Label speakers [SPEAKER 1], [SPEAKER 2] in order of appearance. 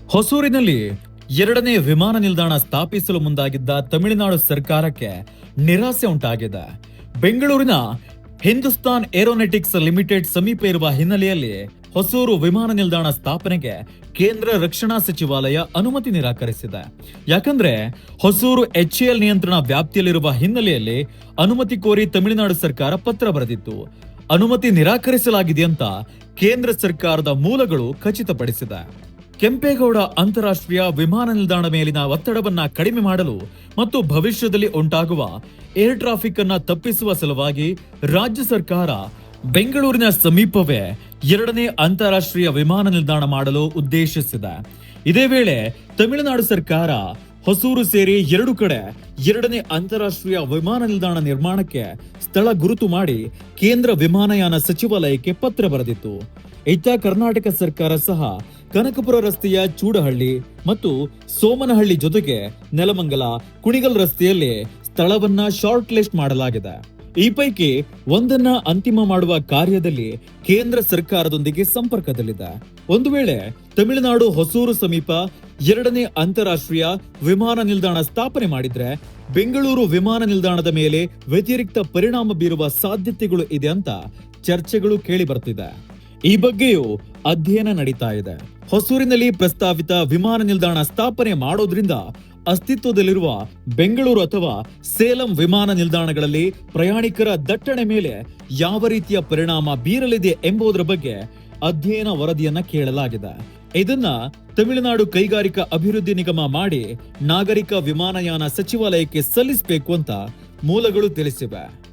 [SPEAKER 1] ಹೊಸೂರಿನಲ್ಲಿ ಎರಡನೇ ವಿಮಾನ ನಿಲ್ದಾಣ ಸ್ಥಾಪಿಸಲು ಮುಂದಾಗಿದ್ದ ತಮಿಳುನಾಡು ಸರ್ಕಾರಕ್ಕೆ ನಿರಾಸೆ ಉಂಟಾಗಿದೆ. ಬೆಂಗಳೂರಿನ ಹಿಂದೂಸ್ತಾನ್ ಏರೋನಾಟಿಕ್ಸ್ ಲಿಮಿಟೆಡ್ ಸಮೀಪ ಇರುವ ಹಿನ್ನೆಲೆಯಲ್ಲಿ ಹೊಸೂರು ವಿಮಾನ ನಿಲ್ದಾಣ ಸ್ಥಾಪನೆಗೆ ಕೇಂದ್ರ ರಕ್ಷಣಾ ಸಚಿವಾಲಯ ಅನುಮತಿ ನಿರಾಕರಿಸಿದೆ. ಯಾಕಂದ್ರೆ ಹೊಸೂರು HAL ನಿಯಂತ್ರಣ ವ್ಯಾಪ್ತಿಯಲ್ಲಿರುವ ಹಿನ್ನೆಲೆಯಲ್ಲಿ ಅನುಮತಿ ಕೋರಿ ತಮಿಳುನಾಡು ಸರ್ಕಾರ ಪತ್ರ ಬರೆದಿತ್ತು. ಅನುಮತಿ ನಿರಾಕರಿಸಲಾಗಿದೆ ಅಂತ ಕೇಂದ್ರ ಸರ್ಕಾರದ ಮೂಲಗಳು ಖಚಿತಪಡಿಸಿದೆ. ಕೆಂಪೇಗೌಡ ಅಂತಾರಾಷ್ಟ್ರೀಯ ವಿಮಾನ ನಿಲ್ದಾಣ ಮೇಲಿನ ಒತ್ತಡವನ್ನ ಕಡಿಮೆ ಮಾಡಲು ಮತ್ತು ಭವಿಷ್ಯದಲ್ಲಿ ಉಂಟಾಗುವ ಏರ್ ಟ್ರಾಫಿಕ್ ಅನ್ನ ತಪ್ಪಿಸುವ ಸಲುವಾಗಿ ರಾಜ್ಯ ಸರ್ಕಾರ ಬೆಂಗಳೂರಿನ ಸಮೀಪವೇ ಎರಡನೇ ಅಂತಾರಾಷ್ಟ್ರೀಯ ವಿಮಾನ ನಿಲ್ದಾಣ ಮಾಡಲು ಉದ್ದೇಶಿಸಿದೆ. ಇದೇ ವೇಳೆ ತಮಿಳುನಾಡು ಸರ್ಕಾರ ಹೊಸೂರು ಸೇರಿ ಎರಡು ಕಡೆ ಎರಡನೇ ಅಂತಾರಾಷ್ಟ್ರೀಯ ವಿಮಾನ ನಿಲ್ದಾಣ ನಿರ್ಮಾಣಕ್ಕೆ ಸ್ಥಳ ಗುರುತು ಮಾಡಿ ಕೇಂದ್ರ ವಿಮಾನಯಾನ ಸಚಿವಾಲಯಕ್ಕೆ ಪತ್ರ ಬರೆದಿತ್ತು. ಇತ್ತ ಕರ್ನಾಟಕ ಸರ್ಕಾರ ಸಹ ಕನಕಪುರ ರಸ್ತೆಯ ಚೂಡಹಳ್ಳಿ ಮತ್ತು ಸೋಮನಹಳ್ಳಿ ಜೊತೆಗೆ ನೆಲಮಂಗಲ, ಕುಣಿಗಲ್ ರಸ್ತೆಯಲ್ಲಿ ಸ್ಥಳವನ್ನ ಶಾರ್ಟ್ ಲಿಸ್ಟ್ ಮಾಡಲಾಗಿದೆ. ಈ ಪೈಕಿ ಒಂದನ್ನ ಅಂತಿಮ ಮಾಡುವ ಕಾರ್ಯದಲ್ಲಿ ಕೇಂದ್ರ ಸರ್ಕಾರದೊಂದಿಗೆ ಸಂಪರ್ಕದಲ್ಲಿದೆ. ಒಂದು ವೇಳೆ ತಮಿಳುನಾಡು ಹೊಸೂರು ಸಮೀಪ ಎರಡನೇ ಅಂತಾರಾಷ್ಟ್ರೀಯ ವಿಮಾನ ನಿಲ್ದಾಣ ಸ್ಥಾಪನೆ ಮಾಡಿದ್ರೆ ಬೆಂಗಳೂರು ವಿಮಾನ ನಿಲ್ದಾಣದ ಮೇಲೆ ವ್ಯತಿರಿಕ್ತ ಪರಿಣಾಮ ಬೀರುವ ಸಾಧ್ಯತೆಗಳು ಇದೆ ಅಂತ ಚರ್ಚೆಗಳು ಕೇಳಿ ಬರ್ತಿದೆ. ಈ ಬಗ್ಗೆಯೂ ಅಧ್ಯಯನ ನಡೀತಾ ಇದೆ. ಹೊಸೂರಿನಲ್ಲಿ ಪ್ರಸ್ತಾವಿತ ವಿಮಾನ ನಿಲ್ದಾಣ ಸ್ಥಾಪನೆ ಮಾಡೋದ್ರಿಂದ ಅಸ್ತಿತ್ವದಲ್ಲಿರುವ ಬೆಂಗಳೂರು ಅಥವಾ ಸೇಲಂ ವಿಮಾನ ನಿಲ್ದಾಣಗಳಲ್ಲಿ ಪ್ರಯಾಣಿಕರ ದಟ್ಟಣೆ ಮೇಲೆ ಯಾವ ರೀತಿಯ ಪರಿಣಾಮ ಬೀರಲಿದೆ ಎಂಬುದರ ಬಗ್ಗೆ ಅಧ್ಯಯನ ವರದಿಯನ್ನ ಕೇಳಲಾಗಿದೆ. ಇದನ್ನ ತಮಿಳುನಾಡು ಕೈಗಾರಿಕಾ ಅಭಿವೃದ್ಧಿ ನಿಗಮ ಮಾಡಿ ನಾಗರಿಕ ವಿಮಾನಯಾನ ಸಚಿವಾಲಯಕ್ಕೆ ಸಲ್ಲಿಸಬೇಕು ಅಂತ ಮೂಲಗಳು ತಿಳಿಸಿವೆ.